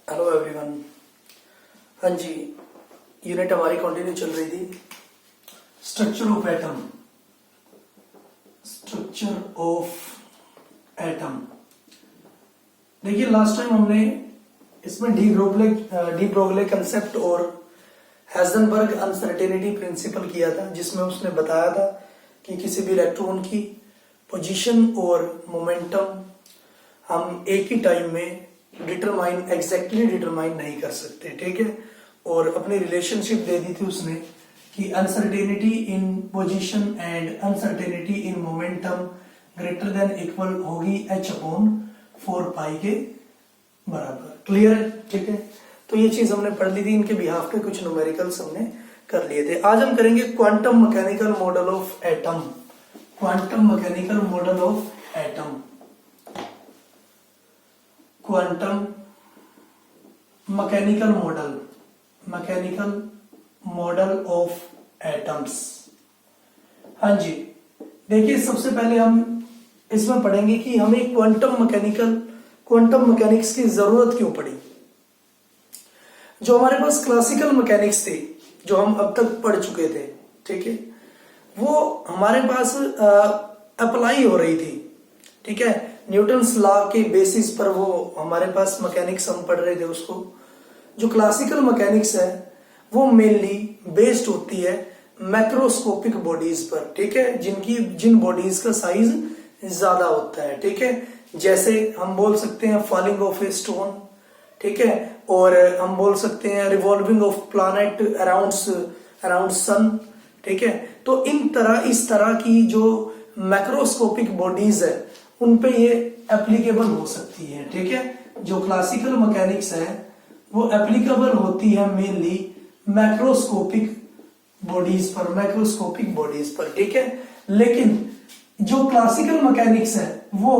Hello everyone. हाँ जी, unit हमारी continue चल रही थी structure of atom. Structure of atom देखिए, लास्ट टाइम हमने इसमें डी ब्रोगले कंसेप्ट और हेज़नबर्ग अनसर्टेनिटी प्रिंसिपल किया था, जिसमें उसने बताया था कि किसी भी इलेक्ट्रॉन की पोजीशन और मोमेंटम हम एक ही टाइम में एग्जैक्टली डिटरमाइन नहीं कर सकते, ठीक है। और अपनी रिलेशनशिप दे दी थी उसने कि uncertainty in position and uncertainty in momentum greater than equal होगी h/4π के बराबर। क्लियर है? ठीक है, तो ये चीज हमने पढ़ ली थी। इनके बिहाफ पे कुछ न्यूमेरिकल्स हमने कर लिए थे। आज हम करेंगे quantum mechanical model of atom. Quantum mechanical model of atom. Quantum mechanical model of atoms. हाँ जी, देखिए सबसे पहले हम इसमें पढ़ेंगे कि हमें क्वांटम मैकेनिक्स की जरूरत क्यों पड़ी। जो हमारे पास क्लासिकल मैकेनिक्स थी, जो हम अब तक पढ़ चुके थे, ठीक है, वो हमारे पास अप्लाई हो रही थी, ठीक है। न्यूटन्स लॉ के बेसिस पर वो हमारे पास मैकेनिक्स हम पढ़ रहे थे उसको। जो क्लासिकल मैकेनिक्स है वो मेनली बेस्ड होती है मैक्रोस्कोपिक बॉडीज पर, ठीक है, जिन बॉडीज का साइज ज्यादा होता है, ठीक है। जैसे हम बोल सकते हैं फॉलिंग ऑफ ए स्टोन, ठीक है, और हम बोल सकते हैं revolving of planet around sun, ठीक है। तो इस तरह की जो मैक्रोस्कोपिक बॉडीज है उन पे ये एप्लीकेबल हो सकती है, ठीक है। जो क्लासिकल मैकेनिक्स है वो एप्लीकेबल होती है मेनली मैक्रोस्कोपिक बॉडीज पर, ठीक है। लेकिन जो क्लासिकल मैकेनिक्स है वो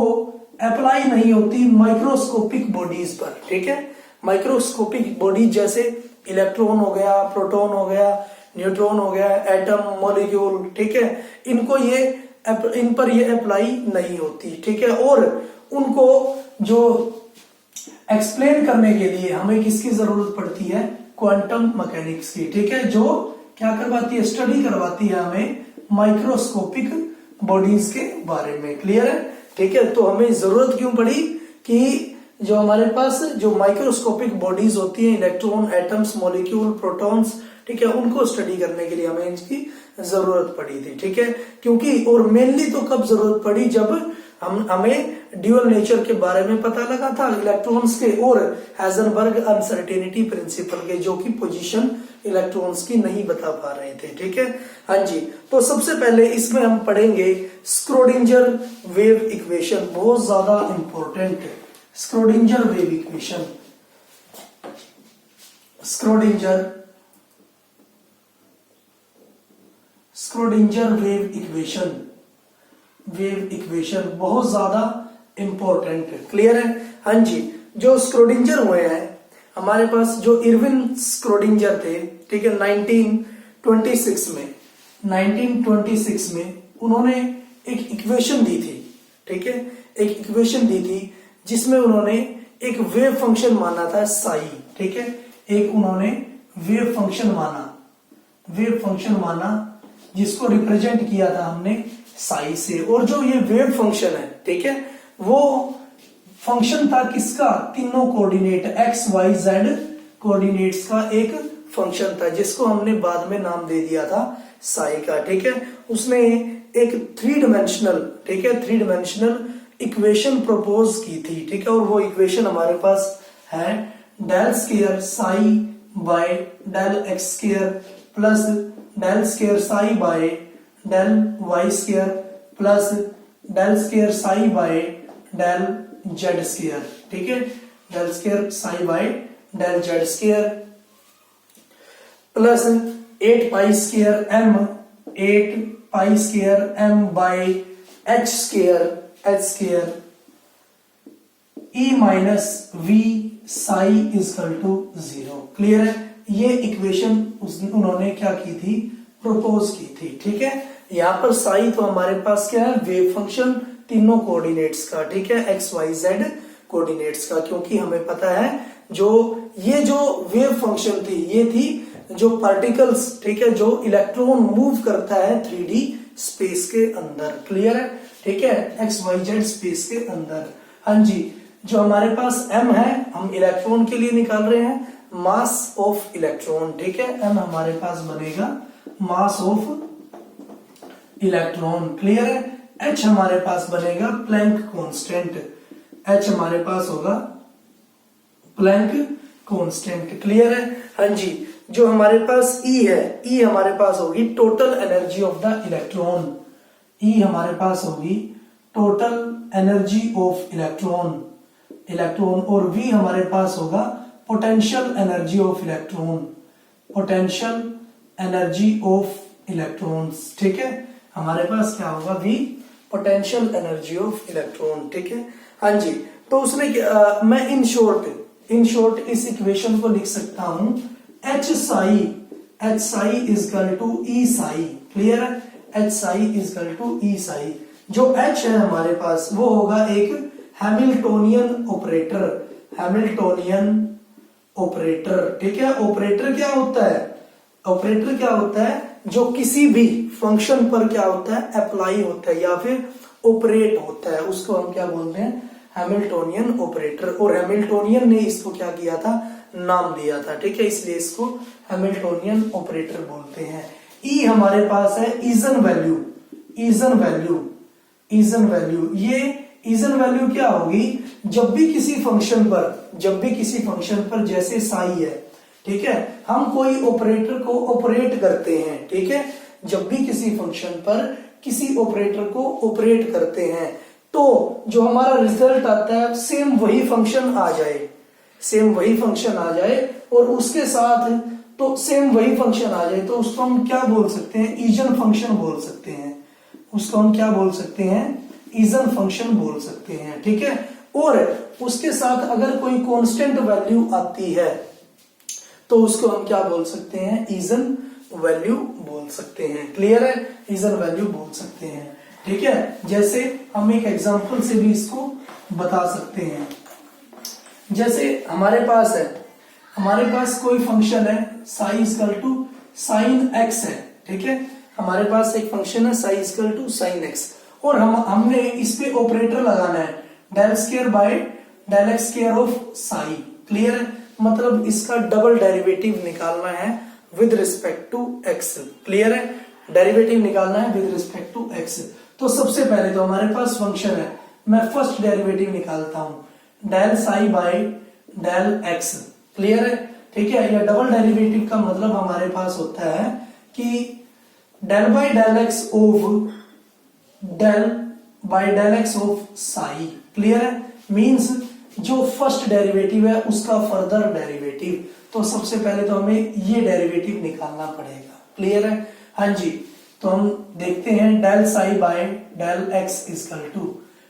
अप्लाई नहीं होती माइक्रोस्कोपिक बॉडीज पर, ठीक है। माइक्रोस्कोपिक बॉडीज जैसे इलेक्ट्रॉन हो गया, प्रोटॉन हो गया, न्यूट्रॉन हो गया, एटम, मॉलिक्यूल, ठीक है, इन पर ये अप्लाई नहीं होती, ठीक है। और उनको जो एक्सप्लेन करने के लिए हमें किसकी जरूरत पड़ती है? क्वांटम मैकेनिक्स की, ठीक है, जो क्या करवाती है? स्टडी करवाती है हमें माइक्रोस्कोपिक बॉडीज के बारे में। क्लियर है? ठीक है, तो हमें जरूरत क्यों पड़ी कि जो हमारे पास जो माइक्रोस्कोपिक बॉडीज होती है, इलेक्ट्रॉन, एटम्स, मॉलिक्यूल, प्रोटॉन्स, ठीक है, उनको स्टडी करने के लिए हमें इसकी जरूरत पड़ी थी, ठीक है। क्योंकि और मेनली तो कब जरूरत पड़ी? जब हमें ड्यूअल नेचर के बारे में पता लगा था इलेक्ट्रॉन्स के और हेज़नबर्ग अनसर्टेनिटी प्रिंसिपल के, जो कि पोजीशन इलेक्ट्रॉन्स की नहीं बता पा रहे थे, ठीक है। हाँ जी, तो सबसे पहले इसमें हम पढ़ेंगे स्क्रोडिंजर वेव इक्वेशन, बहुत ज्यादा इंपॉर्टेंट है। Schrödinger wave equation, Schrödinger wave equation बहुत ज्यादा इंपॉर्टेंट है। क्लियर है? हाँ जी, जो स्क्रोडिंजर हुए हैं हमारे पास, जो इरविन स्क्रोडिंजर थे, ठीक है, 1926 में उन्होंने एक इक्वेशन दी थी, ठीक है, एक इक्वेशन दी थी जिसमें उन्होंने एक वेव फंक्शन माना था साई, ठीक है। एक उन्होंने वेव फंक्शन माना जिसको रिप्रेजेंट किया था हमने साई से। और जो ये वेव फंक्शन है, ठीक है, वो फंक्शन था किसका? तीनों coordinate x y z coordinates का एक फंक्शन था, जिसको हमने बाद में नाम दे दिया था साई का, ठीक है। उसने एक थ्री डिमेंशनल इक्वेशन प्रपोज की थी, ठीक है। और वो इक्वेशन हमारे पास है del square psi by del x square plus del square psi by del y square plus del square psi by del z square, ठीक है। Del square psi by del z square plus 8 pi square m by h square E minus V psi equal to 0। Clear है? ये equation उन्होंने क्या की थी? Propose की थी, ठीक है। यहाँ पर साई तो हमारे पास क्या है? वेव फंक्शन तीनों कोऑर्डिनेट्स का, ठीक है, एक्स वाई जेड कोऑर्डिनेट्स का, क्योंकि हमें पता है जो ये जो वेव फंक्शन थी ये थी जो पार्टिकल्स, ठीक है, जो इलेक्ट्रॉन मूव करता है 3D स्पेस के अंदर। क्लियर है? ठीक है, XYZ स्पेस के अंदर। हाँ जी, जो हमारे पास m है हम इलेक्ट्रॉन के लिए निकाल रहे हैं मास ऑफ इलेक्ट्रॉन। ठीक है, m हमारे पास बनेगा मास ऑफ इलेक्ट्रॉन। क्लियर है? h हमारे पास बनेगा प्लैंक कांस्टेंट। h हमारे पास होगा प्लैंक कांस्टेंट। क्लियर है? हाँ जी, जो हमारे पास E है, E हमारे पास होगी total energy of the electron. E हमारे पास होगी टोटल एनर्जी ऑफ इलेक्ट्रॉन और V हमारे पास होगा potential energy of electron, potential energy of electrons. ठीक है, हमारे पास क्या होगा V potential energy of electron. ठीक है, हाँ जी, तो उसने मैं इन शॉर्ट इस इक्वेशन को लिख सकता हूं H psi is equal to E psi। Clear है? H psi is equal to E psi। जो H है हमारे पास वो होगा एक हैमिल्टोनियन ऑपरेटर। ठीक है, ऑपरेटर क्या होता है? जो किसी भी फंक्शन पर क्या होता है? अप्लाई होता है या फिर ऑपरेट होता है, उसको हम क्या बोलते हैं? Hamiltonian operator. और हैमिल्टोनियन ने इसको क्या किया था? नाम दिया था। ठीक है, इसलिए इसको हैमिल्टोनियन ऑपरेटर बोलते हैं। ई हमारे पास है ईजन वैल्यू। ये ईजन वैल्यू क्या होगी? जब भी किसी फंक्शन पर जैसे साई है, ठीक है, हम कोई ऑपरेटर को ऑपरेट करते हैं। ठीक है, जब भी किसी फंक्शन पर किसी ऑपरेटर को ऑपरेट करते हैं तो जो हमारा रिजल्ट आता है सेम वही फंक्शन आ जाए और उसके साथ तो सेम वही फंक्शन आ जाए, तो उसको हम क्या बोल सकते हैं? ईजन फंक्शन बोल सकते हैं। उसको हम क्या बोल सकते हैं? ईजन फंक्शन बोल सकते हैं। ठीक है, और उसके साथ अगर कोई कांस्टेंट वैल्यू आती है तो उसको हम क्या बोल सकते हैं? ईजन वैल्यू बोल सकते हैं। क्लियर है? ईजन वैल्यू बोल सकते हैं। ठीक है, जैसे हम एक एग्जांपल से भी इसको बता सकते हैं। जैसे हमारे पास कोई फंक्शन है psi equal to sine x है। ठीक है, हमारे पास एक फंक्शन है psi equal to sine x और हमने इस पे ऑपरेटर लगाना है del square by del x square of psi. Clear है? मतलब इसका डबल डेरिवेटिव निकालना है with respect to x. Clear है? डेरिवेटिव निकालना है विद रिस्पेक्ट टू एक्स। तो सबसे पहले तो हमारे पास फंक्शन है, मैं फर्स्ट डेरिवेटिव निकालता हूं del psi by del x. Clear है? ठीक है, या डबल डेरिवेटिव का मतलब हमारे पास होता है कि del by del x of del by del x of psi. Clear है? मींस जो फर्स्ट डेरिवेटिव है उसका फर्दर डेरिवेटिव। तो सबसे पहले तो हमें ये डेरिवेटिव निकालना पड़ेगा। क्लियर है? हाँ जी, तो हम देखते हैं del psi by del x equal to,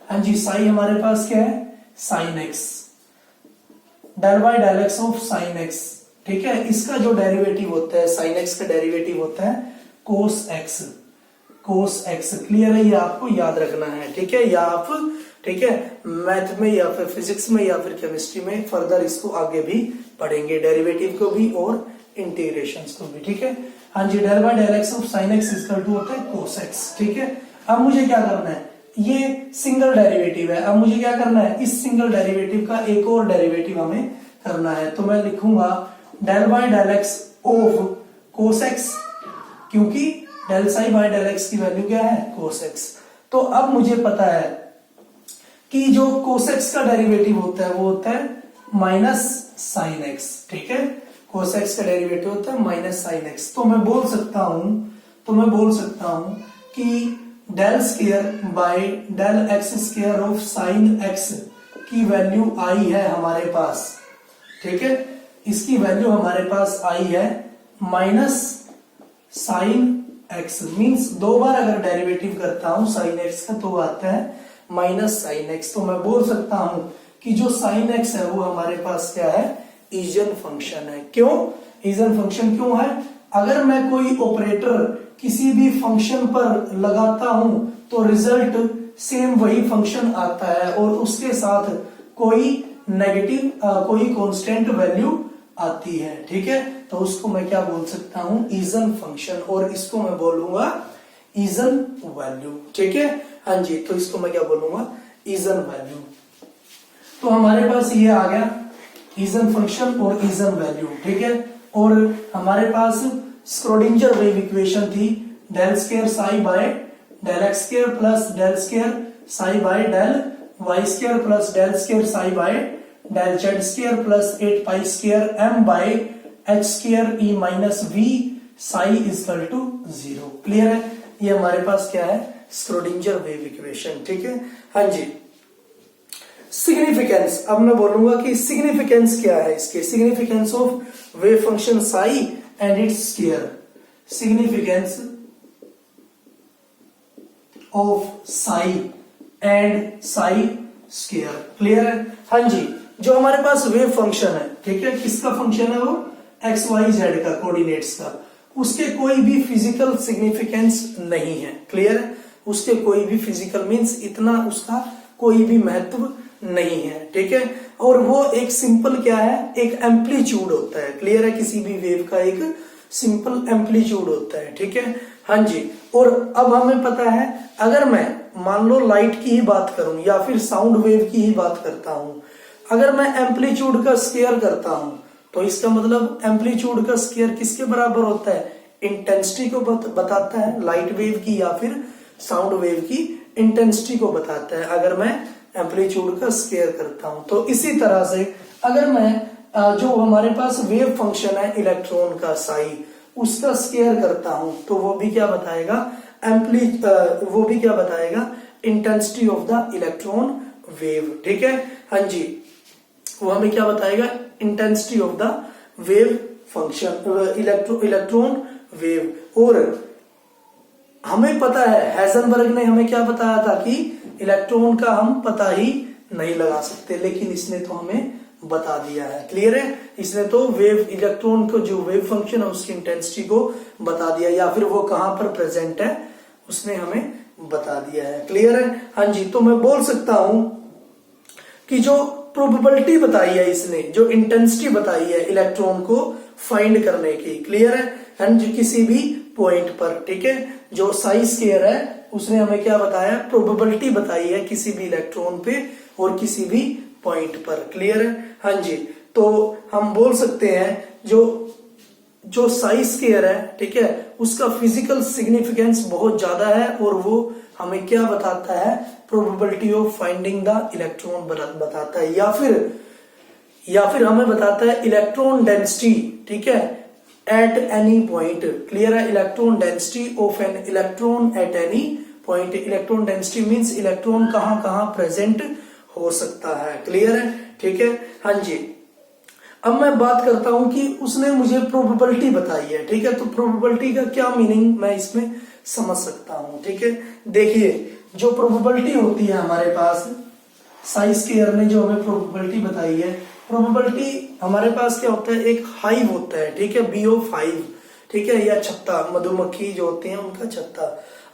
हाँ जी, साई हमारे पास क्या है? Sine x, del by del x of sine x. ठीक है, इसका जो डेरिवेटिव होता है साइन एक्स का डेरिवेटिव होता है कोस एक्स। क्लियर है? ये आपको याद रखना है। ठीक है, या आप ठीक है मैथ में या फिर फिजिक्स में या फिर केमिस्ट्री में फर्दर इसको आगे भी पढ़ेंगे, डेरिवेटिव को भी और इंटीग्रेशंस को भी। ठीक है, हाँ जी, del by del x of sine x equal to होता है कोस एक्स। ठीक है, अब मुझे क्या करना है? ये सिंगल डेरिवेटिव है, अब मुझे क्या करना है? इस सिंगल डेरिवेटिव का एक और डेरिवेटिव हमें करना है। तो मैं लिखूंगा del by del x of cos x, क्योंकि del psi by del x की वैल्यू क्या है? Cos x. तो अब मुझे पता है कि जो कोस एक्स का डेरिवेटिव होता है वो होता है माइनस साइन एक्स। ठीक है, कोस एक्स का डेरिवेटिव होता है माइनस साइन एक्स। तो मैं बोल सकता हूं कि del square by del x square of sine x की वैल्यू आई है हमारे पास। ठीक है, इसकी वैल्यू हमारे पास आई है माइनस साइन एक्स। मींस दो बार अगर डेरिवेटिव करता हूं साइन एक्स का तो आता है माइनस साइन एक्स। तो मैं बोल सकता हूं कि जो साइन एक्स है वो हमारे पास क्या है? ईजन फंक्शन है। क्यों ईजन फंक्शन क्यों है? अगर मैं कोई ऑपरेटर किसी भी फंक्शन पर लगाता हूं तो रिजल्ट सेम वही फंक्शन आता है और उसके साथ कोई नेगेटिव कोई कांस्टेंट वैल्यू आती है, ठीक है, तो उसको मैं क्या बोल सकता हूं, ईजन फंक्शन, और इसको मैं बोलूंगा ईजन वैल्यू, ठीक है। हाँ जी, तो इसको मैं क्या बोलूंगा, ईजन वैल्यू। तो हमारे पास ये आ गया ईजन फंक्शन और ईजन वैल्यू, ठीक है। और हमारे पास स्क्रोडिंजर वेव इक्वेशन थी, del square psi by del x square plus del square psi by del y square plus del square psi by del z square plus 8 pi square m by h square E minus V psi equal to 0। Clear है, ये हमारे पास क्या है, Schrödinger wave equation, ठीक है। हाँ जी, significance, अब मैं बोलूंगा कि सिग्निफिकेंस क्या है इसके, significance of wave function psi and its square, significance of Sai and Sai square. Clear है, हाँ जी। जो हमारे पास वेव फंक्शन है, ठीक है, किसका फंक्शन है, वो एक्स वाई जेड का, कोऑर्डिनेट्स का, उसके कोई भी फिजिकल सिग्निफिकेंस नहीं है। क्लियर है, उसके कोई भी फिजिकल मींस इतना उसका कोई भी महत्व नहीं है, ठीक है। और वो एक सिंपल क्या है, एक एम्पलीट्यूड होता है। क्लियर है, किसी भी वेव का एक सिंपल एम्पलीट्यूड होता है, ठीक है। हाँ जी, और अब हमें पता है, अगर मैं मान लो लाइट की ही बात करूं या फिर साउंड वेव की ही बात करता हूं, अगर मैं एम्पलीट्यूड का स्क्वायर करता हूं, तो इसका मतलब एम्पलीट्यूड का स्क्वायर किसके बराबर होता है, इंटेंसिटी को बताता है, लाइट वेव की या फिर साउंड वेव की इंटेंसिटी को बताता है, अगर मैं एम्पलीट्यूड का स्क्वायर करता हूं। तो इसी तरह से अगर मैं जो हमारे पास वेव फंक्शन है इलेक्ट्रॉन का साई, उसका स्क्वायर करता हूं, तो वो भी क्या बताएगा, वो भी क्या बताएगा, intensity of the electron wave, ठीक है। हाँ जी, वो हमें क्या बताएगा, intensity of the wave function, electron wave. और हमें पता है, हेजनबर्ग ने हमें क्या बताया था कि इलेक्ट्रॉन का हम पता ही नहीं लगा सकते, लेकिन इसने तो हमें बता दिया है। क्लियर है, इसने तो वेव, इलेक्ट्रॉन को जो वेव फंक्शन है उसकी इंटेंसिटी को बता दिया, या फिर वो कहां पर प्रेजेंट है उसने हमें बता दिया है। क्लियर है, हाँ जी। तो मैं बोल सकता हूं कि जो प्रोबेबिलिटी बताई है इसने, जो इंटेंसिटी बताई है इलेक्ट्रॉन को फाइंड करने की, क्लियर है, एंड किसी भी पॉइंट पर, ठीक है, जो साई स्क्वायर है उसने हमें क्या बताया, प्रोबेबिलिटी बताई है किसी भी इलेक्ट्रॉन पे और किसी भी पॉइंट पर। क्लियर है, हाँ जी। तो हम बोल सकते हैं जो साई स्क्वायर है, ठीक है, उसका फिजिकल सिग्निफिकेंस बहुत ज्यादा है, और वो हमें क्या बताता है, probability of finding the electron बताता है, या फिर हमें बताता है इलेक्ट्रॉन डेंसिटी, ठीक है, एट एनी पॉइंट। क्लियर है, electron density of an electron at any point. Electron density means electron कहां कहां प्रेजेंट हो सकता है। क्लियर है, ठीक है, हाँ जी। अब मैं बात करता हूं कि उसने मुझे प्रोबेबिलिटी बताई है, ठीक है, तो प्रोबेबिलिटी का क्या मीनिंग मैं इसमें समझ सकता हूं, ठीक है। देखिए, जो प्रोबेबिलिटी होती है हमारे पास, साई स्क्वायर ने जो हमें प्रोबेबिलिटी बताई है, प्रोबेबिलिटी हमारे पास क्या होता है, एक हाइव होता है, ठीक है, बी ऑफ हाइव, ठीक है, या छत्ता, मधुमक्खी जो होते हैं उनका छत्ता।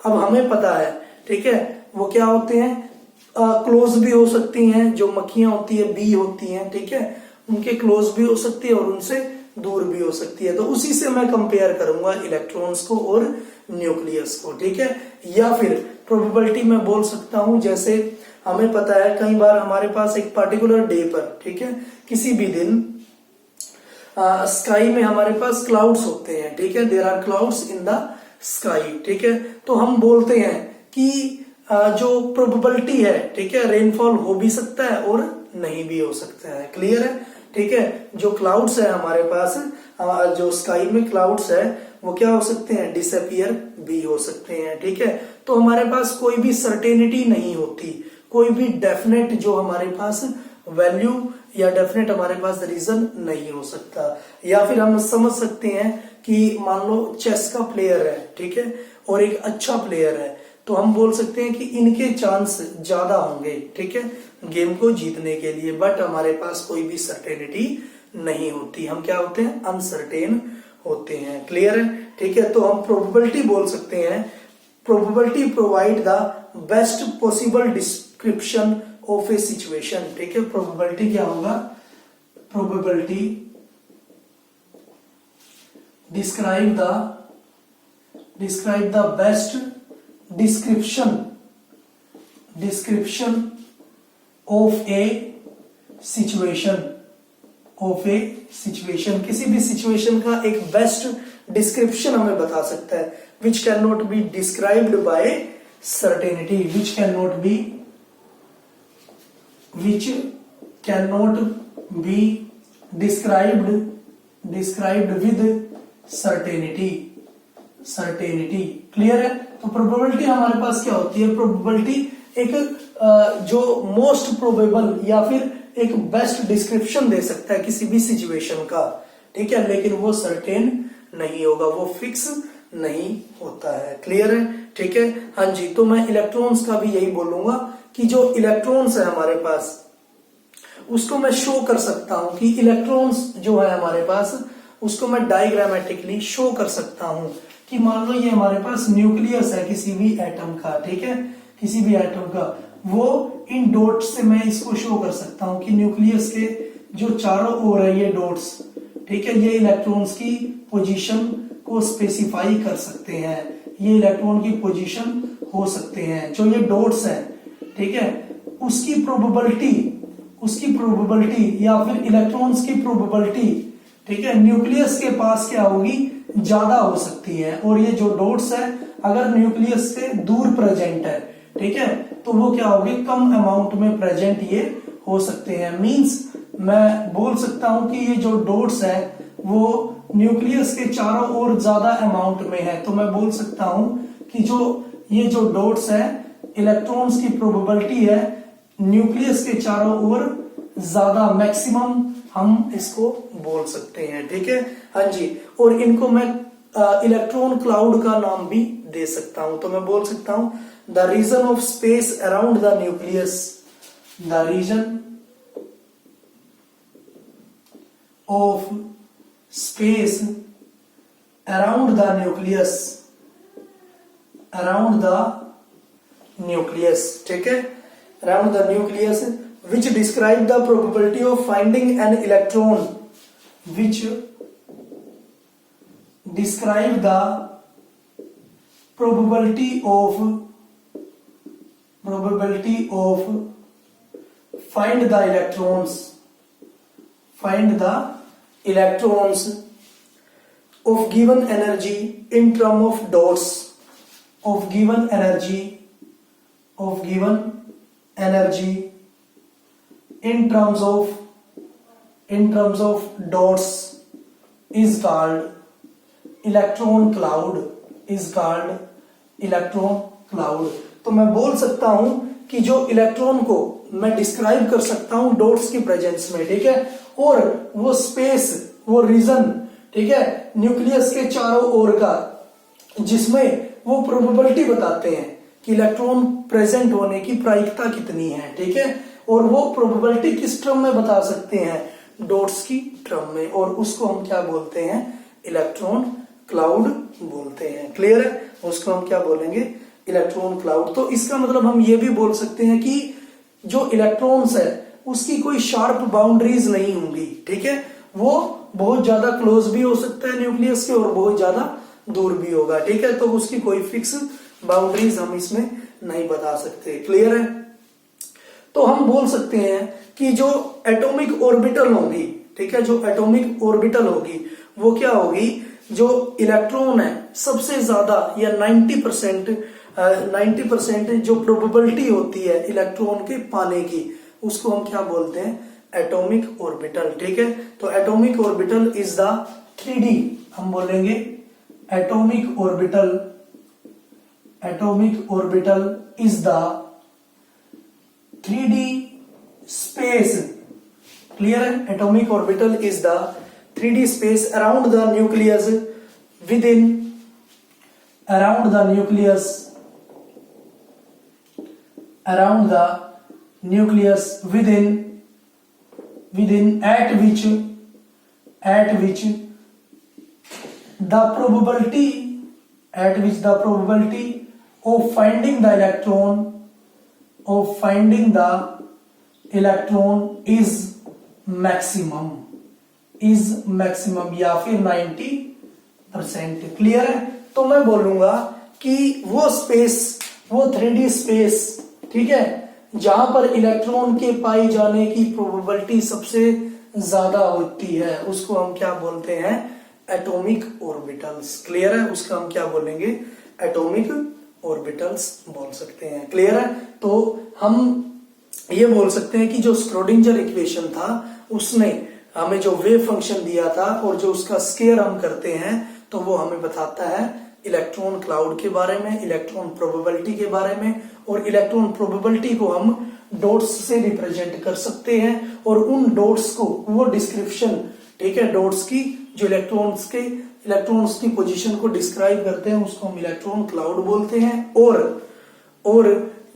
अब हमें पता है, ठीक है, वो क्या होते हैं, क्लोज भी हो सकती हैं, जो मक्खियां होती है बी होती हैं, ठीक है, उनके क्लोज भी हो सकती है और उनसे दूर भी हो सकती है। तो उसी से मैं कंपेयर करूंगा इलेक्ट्रॉन्स को और न्यूक्लियस को, ठीक है। या फिर प्रोबेबिलिटी मैं बोल सकता हूं, जैसे हमें पता है कई बार हमारे पास एक पर्टिकुलर डे पर, ठीक है, किसी भी दिन स्काई में हमारे पास क्लाउड्स होते हैं, ठीक है, there are clouds in the sky, ठीक है। तो हम बोलते हैं कि जो प्रोबेबिलिटी है, ठीक है, रेनफॉल हो भी सकता है और नहीं भी हो सकता है। क्लियर है, ठीक है, जो क्लाउड्स है हमारे पास, जो स्काई में क्लाउड्स है, वो क्या हो सकते हैं, डिसअपियर भी हो सकते हैं, ठीक है। तो हमारे पास कोई भी सर्टेनिटी नहीं होती, कोई भी डेफिनेट जो हमारे पास वैल्यू या डेफिनेट हमारे पास रीजन नहीं हो सकता। या फिर हम समझ सकते हैं कि मान लो चेस का प्लेयर है, ठीक है, और एक अच्छा प्लेयर है, तो हम बोल सकते हैं कि इनके चांस ज्यादा होंगे, ठीक है, गेम को जीतने के लिए, बट हमारे पास कोई भी सर्टेनिटी नहीं होती, हम क्या होते हैं, अनसर्टेन होते हैं। क्लियर है, ठीक है। तो हम प्रोबेबिलिटी बोल सकते हैं, probability provide the best possible description of A situation, ठीक है। प्रोबेबिलिटी क्या होगा, probability describe the best description of A situation, किसी भी सिचुएशन का एक बेस्ट डिस्क्रिप्शन हमें बता सकता है, which can not be described bye certainty, which can not be described with certainty. Clear है। तो प्रोबेबिलिटी हमारे पास क्या होती है, प्रोबेबिलिटी एक जो मोस्ट प्रोबेबल या फिर एक बेस्ट डिस्क्रिप्शन दे सकता है किसी भी सिचुएशन का, ठीक है, लेकिन वो सर्टेन नहीं होगा, वो फिक्स नहीं होता है। क्लियर है, ठीक है। हाँ जी, तो मैं इलेक्ट्रॉन्स का भी यही बोलूंगा कि जो इलेक्ट्रॉन्स है हमारे पास उसको मैं शो कर सकता हूं कि इलेक्ट्रॉन्स जो है हमारे पास उसको मैं डायग्रामेटिकली शो कर सकता हूं कि मान लो ये हमारे पास न्यूक्लियस है किसी भी एटम का, ठीक है, किसी भी एटम का, वो इन डॉट्स से मैं इसको शो कर सकता हूं कि न्यूक्लियस के जो चारों ओर है ये डॉट्स, ठीक है, ये इलेक्ट्रॉन्स की पोजीशन को स्पेसिफाई कर सकते हैं, ये इलेक्ट्रॉन की पोजीशन हो सकते हैं। जो ये डॉट्स है, ठीक है, उसकी प्रोबेबिलिटी या फिर इलेक्ट्रॉन्स की प्रोबेबिलिटी, ठीक है, न्यूक्लियस के पास क्या होगी, ज्यादा हो सकती है। और ये जो डॉट्स है अगर न्यूक्लियस से दूर प्रेजेंट है, ठीक है, तो वो क्या होगी, कम अमाउंट में प्रेजेंट ये हो सकते हैं। मींस मैं बोल सकता हूं कि ये जो डॉट्स है वो न्यूक्लियस के चारों ओर ज्यादा अमाउंट में है, तो मैं बोल सकता हूं कि ये जो डॉट्स है इलेक्ट्रॉन्स की प्रोबेबिलिटी है न्यूक्लियस के चारों ओर ज्यादा, मैक्सिमम हम इसको बोल सकते हैं, ठीक है। हाँ जी, और इनको मैं इलेक्ट्रॉन क्लाउड का नाम भी दे सकता हूं, तो मैं बोल सकता हूं the region of space around the nucleus, the region of space around the nucleus, ठीक है, around the nucleus, which describe the probability of finding an electron, which describe the probability of find the electrons of given energy in term of dots, of given energy in terms of dots is called electron cloud, तो मैं बोल सकता हूं कि जो electron को मैं describe कर सकता हूं डॉट्स की प्रेजेंस में, ठीक है, और वो स्पेस, वो रीजन, ठीक है, न्यूक्लियस के चारों ओर का, जिसमें वो प्रोबेबिलिटी बताते हैं कि इलेक्ट्रॉन प्रेजेंट होने की प्रायिकता कितनी है, ठीक है, और वो प्रोबेबिलिटी किस टर्म में बता सकते हैं, डॉट्स की टर्म में, और उसको हम क्या बोलते हैं, इलेक्ट्रॉन क्लाउड बोलते हैं। क्लियर है, उसको हम क्या बोलेंगे, इलेक्ट्रॉन क्लाउड। तो इसका मतलब हम ये भी बोल सकते हैं कि जो इलेक्ट्रॉन्स है उसकी कोई शार्प बाउंड्रीज नहीं होंगी, ठीक है, वो बहुत ज्यादा क्लोज भी हो सकता है न्यूक्लियस के और बहुत ज्यादा दूर भी होगा, ठीक है, तो उसकी कोई फिक्स बाउंड्रीज हम इसमें नहीं बता सकते। क्लियर है, तो हम बोल सकते हैं कि जो एटॉमिक ऑर्बिटल होगी, ठीक है, जो एटॉमिक ऑर्बिटल होगी वो क्या होगी, जो इलेक्ट्रॉन है सबसे ज्यादा या 90% जो प्रोबेबिलिटी होती है इलेक्ट्रॉन के पाने की, उसको हम क्या बोलते हैं, एटॉमिक ऑर्बिटल, ठीक है। तो atomic orbital is the 3D, हम बोलेंगे atomic orbital is the 3D space, clear है, atomic orbital is the 3D space around the nucleus within at which the probability of finding the electron is maximum या फिर 90%। Clear है? तो मैं बोलूंगा कि वो स्पेस, वो 3D स्पेस, ठीक है, जहां पर इलेक्ट्रॉन के पाए जाने की प्रोबेबिलिटी सबसे ज्यादा होती है उसको हम क्या बोलते हैं? Atomic orbitals. क्लियर है? उसका हम क्या बोलेंगे? एटॉमिक ऑर्बिटल्स बोल सकते हैं। क्लियर है? तो हम ये बोल सकते हैं कि जो स्क्रोडिंजर इक्वेशन था उसने हमें जो वेव फंक्शन दिया था और जो उसका स्केयर हम करते हैं तो वो हमें बताता है इलेक्ट्रॉन क्लाउड के बारे में, इलेक्ट्रॉन प्रोबेबिलिटी के बारे में, और इलेक्ट्रॉन प्रोबेबिलिटी को हम डॉट्स से रिप्रेजेंट कर सकते हैं और उन डॉट्स को, वो डिस्क्रिप्शन, ठीक है, डॉट्स की जो इलेक्ट्रॉन्स की पोजीशन को डिस्क्राइब करते हैं उसको हम इलेक्ट्रॉन क्लाउड बोलते हैं। और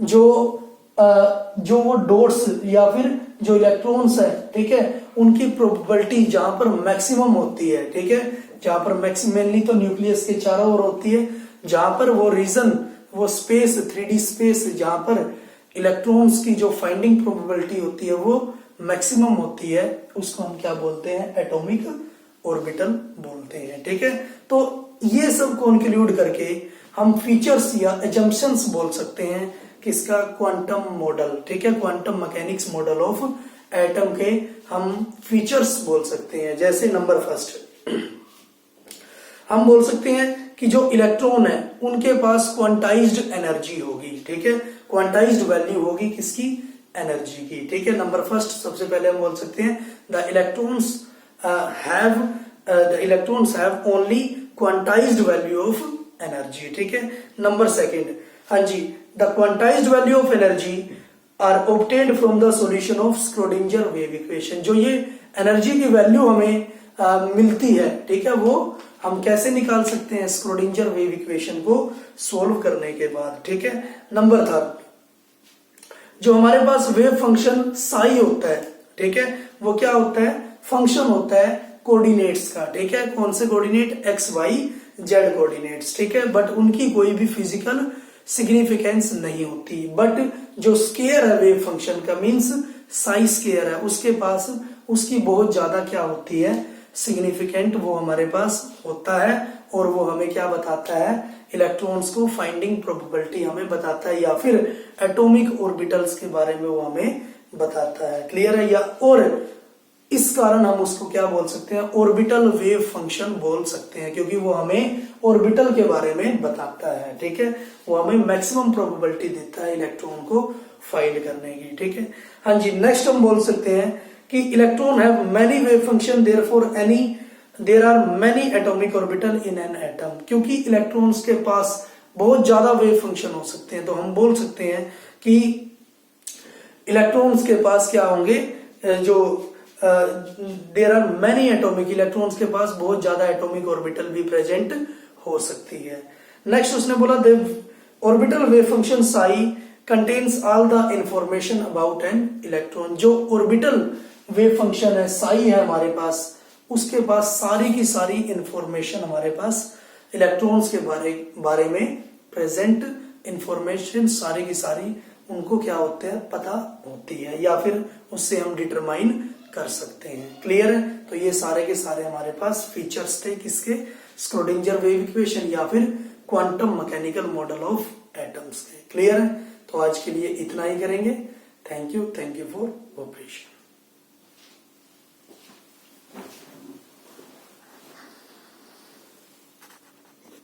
जो वो डॉट्स या फिर जो इलेक्ट्रॉन्स है, ठीक है, उनकी प्रोबेबिलिटी जहां पर मैक्सिमम होती है, ठीक है, जहां पर मैक्सिमली तो न्यूक्लियस के चारों ओर होती है, जहां पर वो रीजन, वो स्पेस, 3D स्पेस, जहां पर इलेक्ट्रॉन्स की जो फाइंडिंग प्रोबेबिलिटी होती है वो मैक्सिमम होती है, उसको हम क्या बोलते हैं? एटॉमिक ऑर्बिटल बोलते हैं। ठीक है, तो ये सब को इंक्लूड करके हम फीचर्स या एजम्पशंस बोल सकते हैं किसका? Quantum model. ठीक है, quantum mechanics model of atom के हम फीचर्स बोल सकते हैं। जैसे नंबर फर्स्ट हम बोल सकते हैं कि जो इलेक्ट्रॉन है उनके पास क्वांटाइज्ड एनर्जी होगी। ठीक है, क्वांटाइज्ड वैल्यू होगी किसकी? एनर्जी की। ठीक है, नंबर फर्स्ट सबसे पहले हम बोल सकते हैं the electrons have only quantized value of energy. ठीक है, नंबर सेकंड, हाँ जी, the quantized value of energy are obtained from the solution of Schrodinger wave equation. जो ये एनर्जी की वैल्यू हमें मिलती है, ठीक है, वो हम कैसे निकाल सकते हैं? स्क्रोडिंजर वेव इक्वेशन को सोल्व करने के बाद। ठीक है, नंबर थर्ड, जो हमारे पास वेव फंक्शन साई होता है, ठीक है, वो क्या होता है? फंक्शन होता है कोऑर्डिनेट्स का। ठीक है, कौन से coordinate? X y z coordinates. ठीक है, बट उनकी कोई भी फिजिकल सिग्निफिकेंस नहीं होती। बट जो स्केयर है वेव फंक्शन का, मींस साई स्केयर है, उसके पास उसकी बहुत ज्यादा क्या होती है? सिग्निफिकेंट वो हमारे पास होता है और वो हमें क्या बताता है? इलेक्ट्रॉन्स को फाइंडिंग प्रोबेबिलिटी हमें बताता है या फिर एटॉमिक ऑर्बिटल्स के बारे में वो हमें बताता है। क्लियर है? या और इस कारण हम उसको क्या बोल सकते हैं? ऑर्बिटल वेव फंक्शन बोल सकते हैं, क्योंकि वो हमें ऑर्बिटल के बारे में बताता है। ठीक है, वो हमें मैक्सिमम प्रोबेबिलिटी देता है इलेक्ट्रॉन को फाइंड करने की। ठीक है, हाँ जी, नेक्स्ट हम बोल सकते हैं कि electron have many wave function, there are many atomic orbital in an atom. क्योंकि इलेक्ट्रॉन्स के पास बहुत ज्यादा वेव फंक्शन हो सकते हैं, तो हम बोल सकते हैं कि इलेक्ट्रॉन्स के पास क्या होंगे? There are many atomic, electrons के पास बहुत ज्यादा एटॉमिक ऑर्बिटल भी प्रेजेंट हो सकती है। नेक्स्ट उसने बोला the orbital wave function psi contains all the information about an electron. जो ऑर्बिटल वेव फंक्शन है, साई है हमारे पास, उसके पास सारी की सारी इंफॉर्मेशन हमारे पास इलेक्ट्रॉन्स के बारे में प्रेजेंट इंफॉर्मेशन सारी की सारी उनको क्या होते हैं? पता होती है, या फिर उससे हम डिटरमाइन कर सकते हैं। क्लियर है? तो ये सारे के सारे हमारे पास फीचर्स थे किसके? स्क्रोडिंजर वेव इक्वेशन या फिर quantum mechanical model of atoms के। क्लियर है? तो आज के लिए इतना ही करेंगे। Thank you for cooperation.